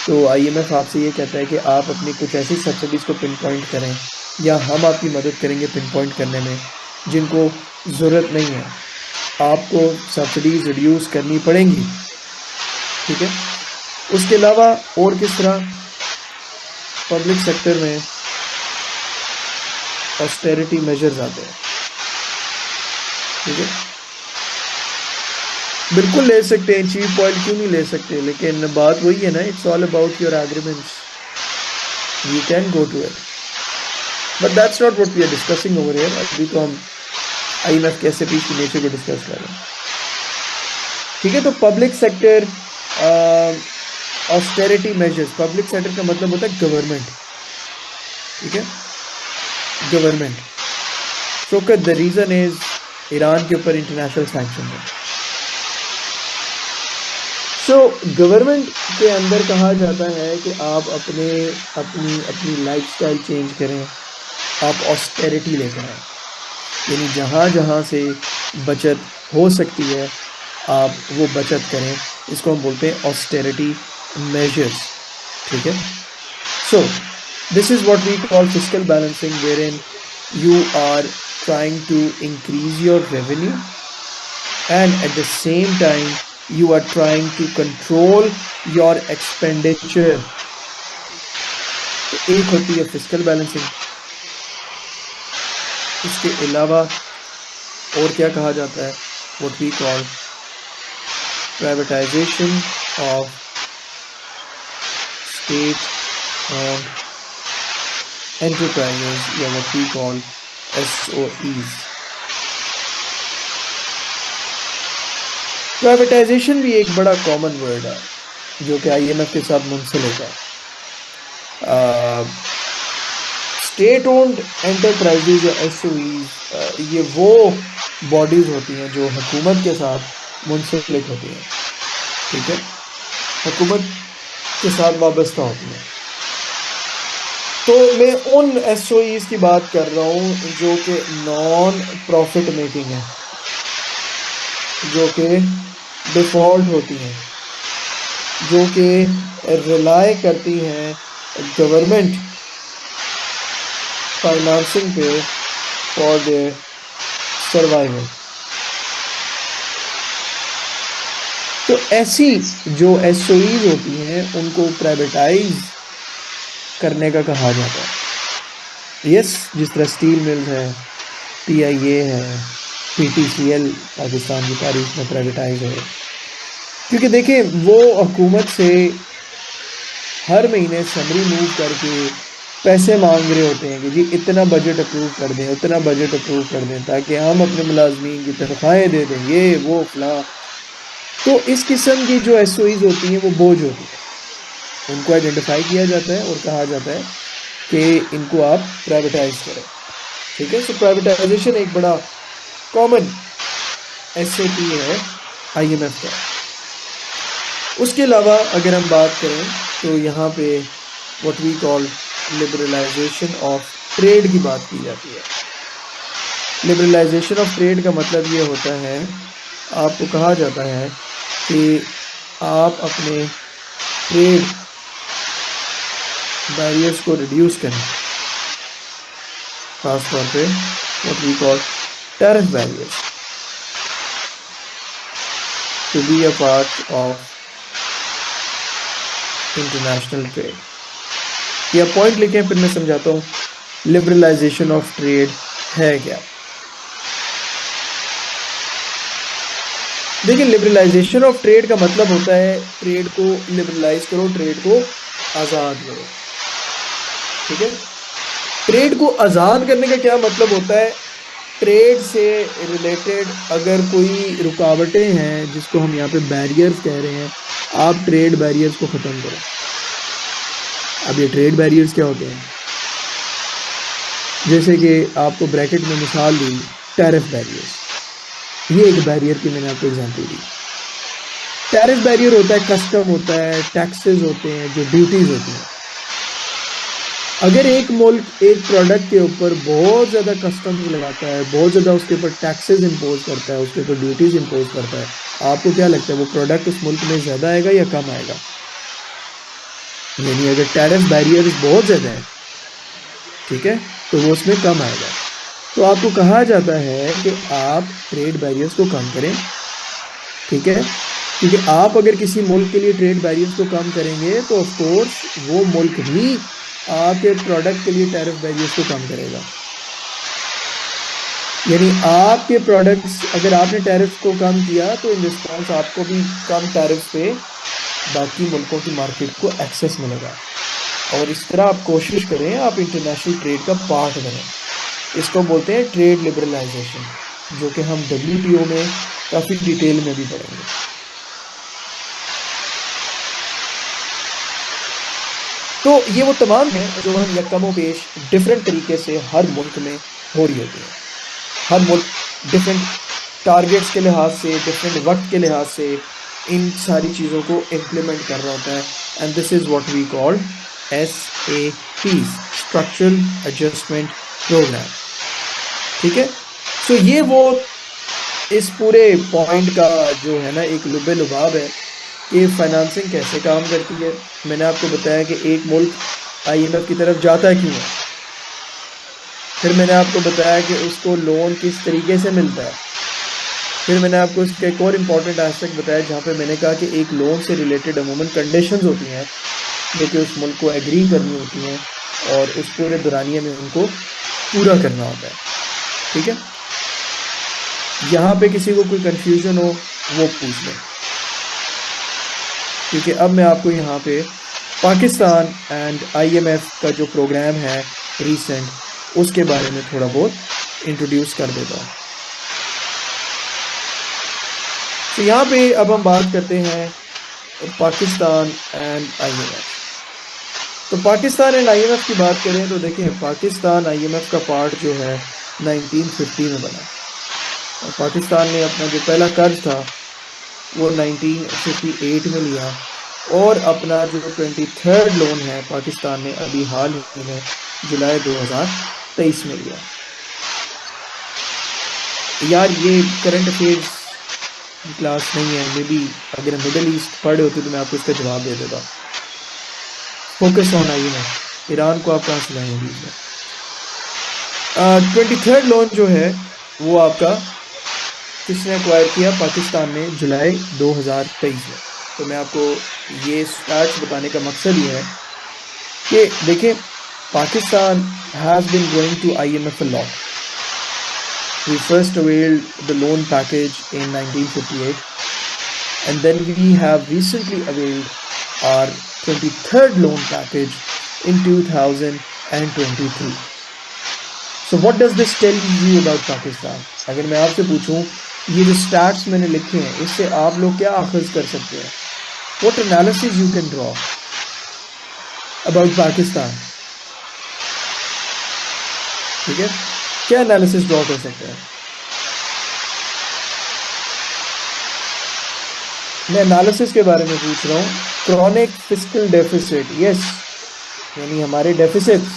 तो आईएमएफ आपसे ये कहता है कि आप अपनी कुछ ऐसी सब्सिडीज को पिन पॉइंट करें, या हम आपकी मदद करेंगे पिन पॉइंट करने में, जिनको ज़रूरत नहीं है, आपको सब्सिडीज रिड्यूस करनी पड़ेंगी, ठीक है। उसके अलावा और किस तरह पब्लिक सेक्टर में ऑस्टेरिटी मेजर्स आते हैं, ठीक है। बिल्कुल ले सकते हैं, चीप ऑयल क्यों नहीं ले सकते, लेकिन बात वही है ना, it's all about your agreements, you can go to it, but that's not what we are discussing over here. अभी तो हम आईएमएफ के एसएपीज की नेचर को डिस्कस कर रहे हैं, ठीक है। तो public sector austerity measures, public sector का मतलब होता है गवर्नमेंट, ठीक है। Government. Shaukat, the reason is Iran के ऊपर इंटरनेशनल सैंक्शन है। सो गवर्नमेंट के अंदर कहा जाता है कि आप अपने अपनी अपनी लाइफस्टाइल चेंज करें, आप ऑस्टेरिटी लेकर आए, यानी जहाँ जहाँ से बचत हो सकती है आप वो बचत करें। इसको हम बोलते हैं ऑस्टेरिटी मेजर्स। ठीक है। So this is what we call fiscal balancing, where in you are trying to increase your revenue and at the same time you are trying to control your expenditure। तो एक होती है fiscal balancing. इसके अलावा और क्या कहा जाता है, what we call privatisation of state owned enterprises या what we call SOEs। Privatisation भी एक बड़ा कॉमन वर्ड है जो कि IMF के साथ मुंसलिक है। स्टेट ओन्ड एंटरप्राइजेज या SOEs ये वो बॉडीज होती हैं जो हुकूमत के साथ मुंसलिक होती हैं। ठीक है, हुकूमत के साथ वाबस्ता होती हैं। तो मैं उन SOEs की बात कर रहा हूँ जो कि नॉन प्रॉफिट मेकिंग है, जो कि डिफॉल्ट होती हैं, जो कि रिलाई करती हैं गवर्नमेंट फाइनेंसिंग पे फॉर देयर सर्वाइवल। तो ऐसी जो SOEs होती हैं उनको प्राइवेटाइज करने का कहा जाता है। यस, जिस तरह स्टील मिल्स है, PIA है, PTCL पाकिस्तान की तारीख में प्राइवेटाइज है। क्योंकि देखिए वो हुकूमत से हर महीने समरी मूव करके पैसे मांग रहे होते हैं कि जी इतना बजट अप्रूव कर दें, उतना बजट अप्रूव कर दें, ताकि हम अपने मुलाजमीन की तनख्वाहें दे दें, ये वो फला। तो इस किस्म की जो SOEs होती हैं वो बोझ होती है, उनको आइडेंटिफाई किया जाता है और कहा जाता है कि इनको आप प्राइवेटाइज करें। ठीक है। सो प्राइवेटाइजेशन एक बड़ा कॉमन SAP है IMF का। उसके अलावा अगर हम बात करें तो यहाँ पे what we call liberalisation of trade की बात की जाती है। लिबरलाइजेशन ऑफ ट्रेड का मतलब ये होता है, आपको कहा जाता है कि आप अपने ट्रेड बैरियर्स को रिड्यूस करें, खास तौर पे what we call tariff barriers, to be a part of international trade. यह पॉइंट लिखें, फिर मैं समझाता हूँ लिबरलाइजेशन ऑफ ट्रेड है क्या। देखिए, लिबरलाइजेशन ऑफ ट्रेड का मतलब होता है ट्रेड को लिबरलाइज करो, ट्रेड को आज़ाद करो। ठीक है। ट्रेड को आज़ाद करने का क्या मतलब होता है, ट्रेड से रिलेटेड अगर कोई रुकावटें हैं जिसको हम यहाँ पे बैरियर्स कह रहे हैं, आप ट्रेड बैरियर्स को ख़त्म करो। अब ये ट्रेड बैरियर्स क्या होते हैं, जैसे कि आपको ब्रैकेट में मिसाल दी टैरिफ बैरियर्स, ये एक बैरियर की मैंने आपको एग्जांपल दी। टैरिफ बैरियर होता है, कस्टम होता है, टैक्सेस होते हैं, जो ड्यूटीज होती हैं। अगर एक मुल्क एक प्रोडक्ट के ऊपर बहुत ज़्यादा कस्टम्स लगाता है, बहुत ज़्यादा उसके ऊपर टैक्सेस इंपोज करता है, उसके ऊपर ड्यूटीज इंपोज करता है, आपको क्या लगता है वो प्रोडक्ट उस मुल्क में ज़्यादा आएगा या कम आएगा? यानी अगर टैरिफ बैरियर्स बहुत ज़्यादा है, ठीक है, तो वो उसमें कम आएगा। तो आपको कहा जाता है कि आप ट्रेड बैरियर्स को कम करें। ठीक है, क्योंकि आप अगर किसी मुल्क के लिए ट्रेड बैरियर्स को कम करेंगे तो ऑफ कोर्स वो मुल्क भी आपके प्रोडक्ट के लिए टैरिफ बैरियर्स को कम करेगा। यानी आपके प्रोडक्ट्स, अगर आपने टैरिफ को कम किया तो इन रिस्पॉन्स आपको भी कम टैरिफ पे बाकी मुल्कों की मार्केट को एक्सेस मिलेगा। और इस तरह आप कोशिश करें आप इंटरनेशनल ट्रेड का पार्ट बने। इसको बोलते हैं ट्रेड लिबरलाइजेशन, जो कि हम WTO में काफ़ी डिटेल में भी पढ़ेंगे। तो ये वो तमाम है जो हम यकमो पेश डिफरेंट तरीके से हर मुल्क में हो रही होती है। हर मुल्क डिफरेंट टारगेट्स के लिहाज से, डिफरेंट वक्त के लिहाज से इन सारी चीज़ों को इम्प्लीमेंट कर रहा होता है। And this is what we call SAPs, structural adjustment programme. ठीक है। सो ये वो इस पूरे पॉइंट का जो है ना एक लुबे लुभाब है कि फाइनेंसिंग कैसे काम करती है। मैंने आपको बताया कि एक मुल्क IMF की तरफ जाता क्यों है। फिर मैंने आपको बताया कि उसको लोन किस तरीके से मिलता है। फिर मैंने आपको इसका एक और इम्पॉर्टेंट एस्पेक्ट बताया जहाँ पे मैंने कहा कि एक लोन से रिलेटेड अमूमन कंडीशंस होती हैं जो कि उस मुल्क को एग्री करनी होती हैं और उस पूरे दौरानिए में उनको पूरा करना होता है। ठीक है। यहाँ पे किसी को कोई कंफ्यूजन हो वो पूछ लें, क्योंकि अब मैं आपको यहाँ पे पाकिस्तान एंड IMF का जो प्रोग्राम है रीसेंट, उसके बारे में थोड़ा बहुत इंट्रोड्यूस कर देता हूँ। तो यहाँ पे अब हम बात करते हैं पाकिस्तान एंड IMF। तो पाकिस्तान एंड IMF की बात करें तो देखिए पाकिस्तान IMF का पार्ट जो है 1950 में बना, और पाकिस्तान ने अपना जो पहला कर्ज था वो 1958 में लिया, और अपना जो 23rd लोन है पाकिस्तान ने अभी हाल ही में जुलाई 2023 में लिया। यार ये करंट अफेयर्स की क्लास नहीं है, मे बी अगर मिडिल ईस्ट पढ़े होते तो मैं आपको इसका जवाब दे देता। फोकस ऑन IMF, ईरान को आप कहाँ से लाएंगे बीच में। 23rd लोन जो है वो आपका किसने एक्वायर किया, पाकिस्तान ने जुलाई 2023 में। तो मैं आपको ये स्टैट्स बताने का मकसद ये है कि देखिए Pakistan has been going to IMF a lot. We first availed the loan package in 1958, and then we have recently availed our 23rd loan package in 2023. So what does this tell you about Pakistan? अगर मैं आपसे पूछूं ये जो stats मैंने लिखे हैं इससे आप लोग क्या अखज़ कर सकते हैं? What analysis you can draw about Pakistan? ठीक है, क्या एनालिसिस ड्रॉ कर सकते हैं? मैं एनालिसिस के बारे में पूछ रहा हूँ। क्रॉनिक फिस्कल डेफिसिट, यस, यानी हमारे डेफिसिट्स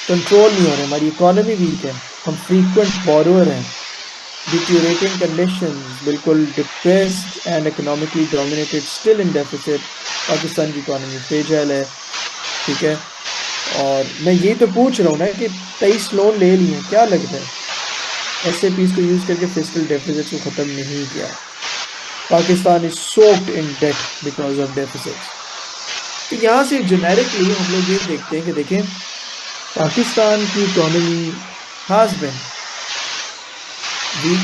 कंट्रोल नहीं हो रहे, हमारी इकोनॉमी वीक है, हम फ्रीक्वेंट बोरोअर हैं, डिटोरेटिंग कंडीशंस, बिल्कुल depressed and economically dominated, still in deficit, Pakistan की इकोनॉमी फ्रेजाइल है। ठीक है, और मैं ये तो पूछ रहा हूँ ना कि 23 लोन ले लिए, क्या लगता है SAPs को यूज़ करके फिस्कल डेफिसिट को ख़त्म नहीं किया? Pakistan is soaked in debt because of deficits. तो यहाँ से जेनेरिकली हम लोग ये देखते हैं कि देखें पाकिस्तान की economy has been weak.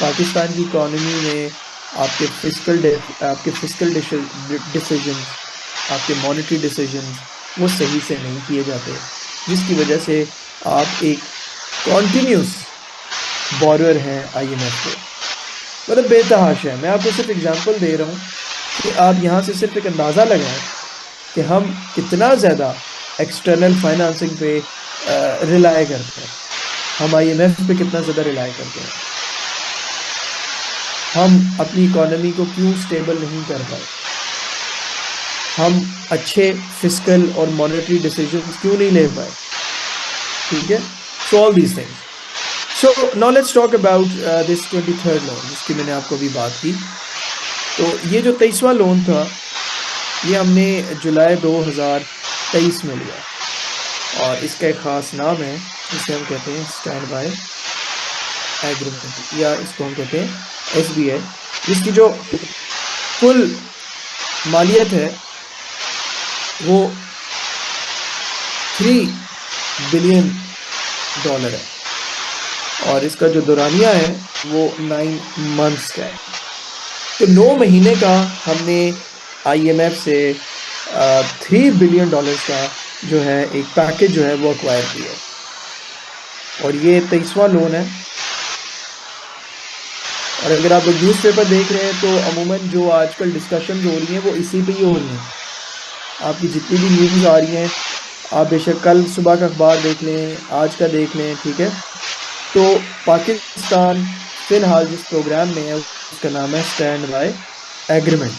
Pakistan की इकोनॉमी में आपके फिस्कल डिसीजन, आपके मॉनेटरी डिसीजन वो सही से नहीं किए जाते, जिसकी वजह से आप एक कॉन्टीन्यूस बोरोअर हैं IMF के। मतलब बेतहाशा है। मैं आपको सिर्फ एग्जांपल दे रहा हूँ कि आप यहाँ से सिर्फ एक अंदाज़ा लगाएं कि हम कितना ज़्यादा एक्सटर्नल फाइनेंसिंग पे रिलाय करते हैं, हम IMF पे कितना ज़्यादा रिलाय करते हैं, हम अपनी इकोनॉमी को क्यों स्टेबल नहीं कर पाए, हम अच्छे फिस्कल और मॉनेटरी डिसीजंस क्यों नहीं ले पाए। ठीक है, so all these things. So now let's talk about this 23rd loan जिसकी मैंने आपको अभी बात की। तो ये जो 23वां लोन था ये हमने जुलाई 2023 में लिया, और इसका एक ख़ास नाम है, इसे हम कहते हैं स्टैंड बाय एग्रीमेंट, या इसको हम कहते हैं SBI, जिसकी जो कुल मालियत है वो $3 बिलियन है, और इसका जो दौरानिया है वो 9 मंथ्स का है। तो 9 महीने का हमने IMF से $3 बिलियन का जो है एक पैकेज जो है वो एक्वायर किया, और ये 23वां लोन है। और अगर आप न्यूज़पेपर देख रहे हैं तो अमूमन जो आजकल डिस्कशन हो रही है वो इसी पे ही हो रही है आपकी जितनी भी न्यूज़ आ रही हैं, आप बेशक कल सुबह का अखबार देख लें, आज का देख लें, ठीक है। तो पाकिस्तान फिलहाल जिस प्रोग्राम में है उसका नाम है स्टैंड बाय एग्रीमेंट।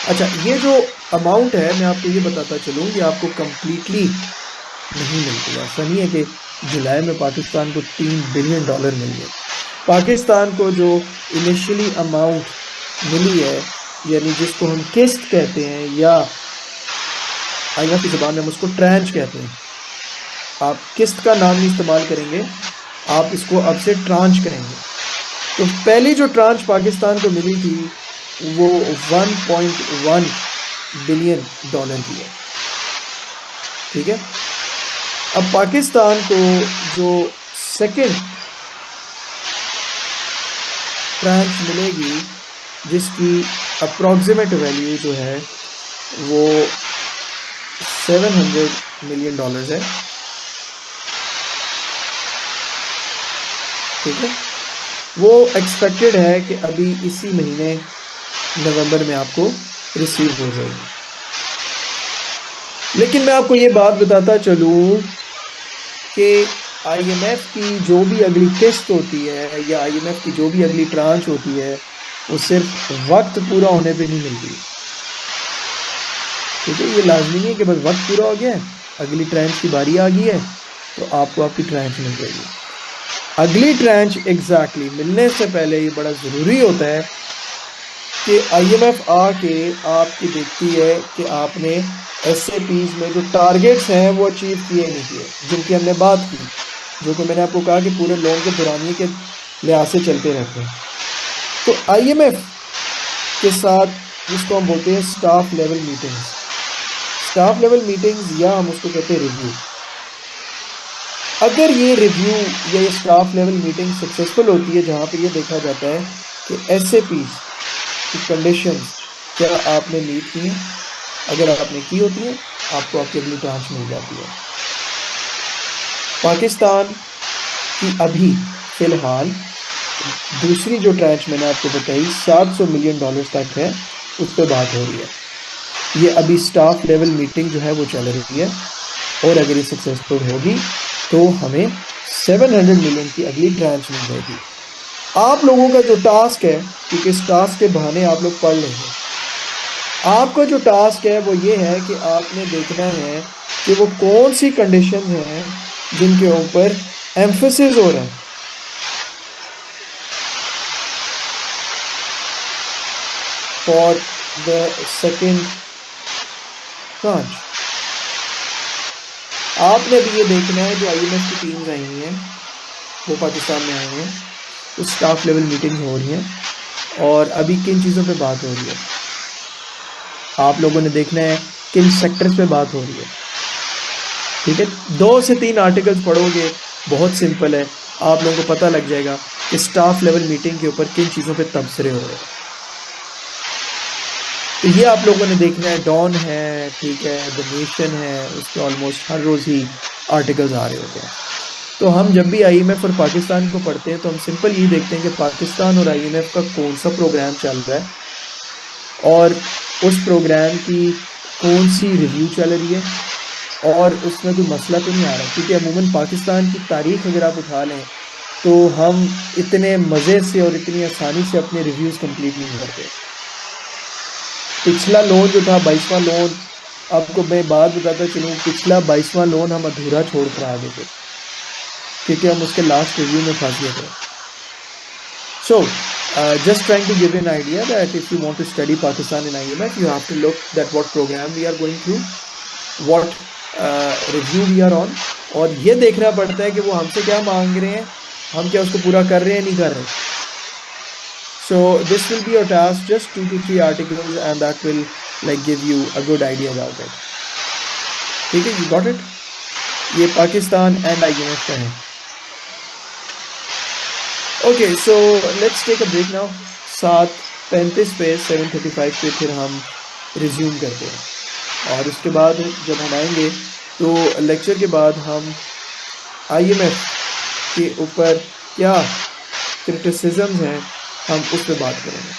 अच्छा, ये जो अमाउंट है मैं आपको ये बताता चलूँ, ये आपको कंप्लीटली नहीं मिलती। ऐसा नहीं है कि जुलाई में पाकिस्तान को $3 बिलियन मिल गए। पाकिस्तान को जो इनिशियली अमाउंट मिली है, यानी जिसको हम किस्त कहते हैं, या आईएमएफ की ज़बान में हम उसको ट्रांच कहते हैं। आप किस्त का नाम नहीं इस्तेमाल करेंगे, आप इसको अब से ट्रांच करेंगे। तो पहली जो ट्रांच पाकिस्तान को मिली थी वो $1.1 बिलियन की है, ठीक है। अब पाकिस्तान को जो सेकंड ट्रांच मिलेगी, जिसकी अप्रॉक्सीमेट वैल्यू जो है वो $700 मिलियन है, ठीक है। वो एक्सपेक्टेड है कि अभी इसी महीने नवंबर में आपको रिसीव हो जाएगी। लेकिन मैं आपको ये बात बताता चलूं कि आईएमएफ की जो भी अगली किस्त होती है, या आईएमएफ की जो भी अगली ट्रांच होती है, वो सिर्फ वक्त पूरा होने पे नहीं मिलती, ठीक है। ये लाजमी नहीं है कि बस वक्त पूरा हो गया है, अगली ट्रांच की बारी आ गई है तो आपको आपकी ट्रांच मिल जाएगी। अगली ट्रांच एग्जैक्टली मिलने से पहले ये बड़ा ज़रूरी होता है कि आईएमएफ आके आपकी देखती है कि आपने एसएपीज में जो टारगेट्स हैं वो अचीव किए नहीं किए, जिनकी हमने बात की, जो कि मैंने आपको कहा कि पूरे लोन के दौरानिए के लिहाज से चलते रहते हैं। तो आईएमएफ के साथ जिसको हम बोलते हैं staff level meetings, staff level meetings या हम उसको कहते हैं रिव्यू। अगर ये रिव्यू या ये स्टाफ लेवल मीटिंग सक्सेसफुल होती है, जहाँ पे ये देखा जाता है कि एसएपीज की कंडीशंस क्या आपने मीट की हैं, अगर आपने की होती है आपको आपकी अगली ट्रांच मिल जाती है। पाकिस्तान की अभी फिलहाल दूसरी जो ट्रांच मैंने आपको बताई $700 मिलियन तक है, उस पर बात हो रही है। ये अभी स्टाफ लेवल मीटिंग जो है वो चल रही है, और अगर ये सक्सेसफुल होगी तो हमें 700 मिलियन की अगली ट्रांच मिल जाएगी। आप लोगों का जो टास्क है, क्योंकि इस टास्क के बहाने आप लोग पढ़ लेंगे, आपका जो टास्क है वो ये है कि आपने देखना है कि वो कौन सी कंडीशन हैं जिनके ऊपर एम्फेसिस हो रहा है। फॉर द सेकेंड ट्रांच आपने भी ये देखना है, जो आईएमएफ की टीम्स आई हुई हैं वो पाकिस्तान में आए हैं, तो स्टाफ लेवल मीटिंग हो रही हैं, और अभी किन चीज़ों पे बात हो रही है आप लोगों ने देखना है, किन सेक्टर्स पे बात हो रही है, ठीक है। 2 से 3 आर्टिकल्स पढ़ोगे, बहुत सिंपल है, आप लोगों को पता लग जाएगा कि स्टाफ लेवल मीटिंग के ऊपर किन चीज़ों पे तबसरे हो रहे हैं। तो ये आप लोगों ने देखना है। डॉन है, ठीक है, द नेशन है, उस पर ऑलमोस्ट हर रोज़ ही आर्टिकल्स आ रहे होते हैं। तो हम जब भी आईएमएफ और पाकिस्तान को पढ़ते हैं तो हम सिंपल ये देखते हैं कि पाकिस्तान और आईएमएफ का कौन सा प्रोग्राम चल रहा है, और उस प्रोग्राम की कौन सी रिव्यू चल रही है, और उसमें कोई मसला तो नहीं आ रहा। क्योंकि अमूमन पाकिस्तान की तारीख अगर आप उठा लें तो हम इतने मज़े से और इतनी आसानी से अपने रिव्यूज़ कंप्लीट नहीं करते। पिछला लोन जो था 22वां लोन, आपको मैं बात बताता चलूँ, पिछला 22वां लोन हम अधूरा छोड़ कर आ गए थे, क्योंकि हम उसके लास्ट रिव्यू में फंस गए थे। So, just trying to give you an idea that if you want to study Pakistan in IMF, you have to look that what program we are going through, what review we are on, और ये देखना पड़ता है कि वो हमसे क्या मांग रहे हैं, हम क्या उसको पूरा कर रहे हैं नहीं कर रहे। So this will be your task, just 2 to 3 articles, and that will like give you a good idea about it. ठीक है, you got it? ये पाकिस्तान एंड IMF का है। Okay, so let's take a break now. 7:35 पे 7:35 पे फिर हम resume करते हैं, और उसके बाद जब हम आएंगे तो लेक्चर के बाद हम आईएमएफ के ऊपर क्या क्रिटिसिज्म्स हैं हम उस पर बात करेंगे।